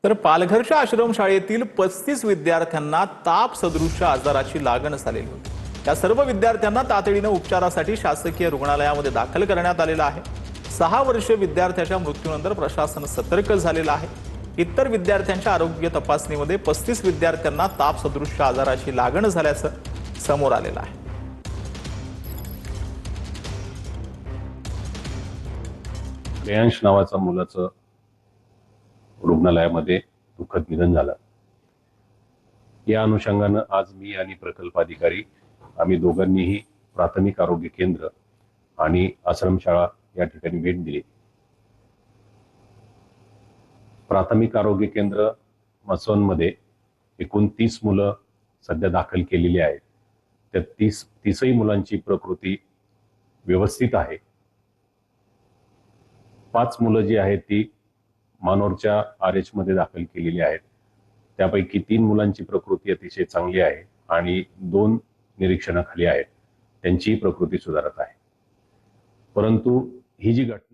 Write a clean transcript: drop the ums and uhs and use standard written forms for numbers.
तर पालघरच्या आश्रमशाळेतील 35 विद्यार्थ्यांना ताप सदृश्य आजाराची लागण झालेली होती। या सर्व विद्यार्थ्यांना तातडीने उपचारासाठी शासकीय रुग्णालयामध्ये दाखल करण्यात आलेलं आहे। 6 वर्षीय विद्यार्थ्याच्या मृत्यूनंतर प्रशासन सतर्क झालेलं आहे। इतर विद्यार्थ्यांच्या आरोग्य तपासणीमध्ये 35 विद्यार्थ्यांना ताप सदृश्य आजाराची लागण झाल्याचं समोर आलेलं आहे। श्रेयांश नावाचा मुलाचं रुग्णालयामध्ये दुःखद निधन झालं। या अनुषंगानं आज मी आणि प्रकल्प अधिकारी आम्ही दोघांनीही प्राथमिक आरोग्य केंद्र आणि आश्रमशाळा या ठिकाणी भेट दिली। प्राथमिक आरोग्य केंद्र मसवनमध्ये एकूण 30 मुलं सध्या दाखल केलेली आहेत। त्या 30ही मुलांची प्रकृती व्यवस्थित आहे। 5 मुलं जी आहेत ती मानोरच्या RH मध्ये दाखल केलेली आहेत। त्यापैकी 3 मुलांची प्रकृती अतिशय चांगली आहे आणि 2 निरीक्षणाखाली आहेत, त्यांची प्रकृती सुधारत आहे। परंतु ही जी घटना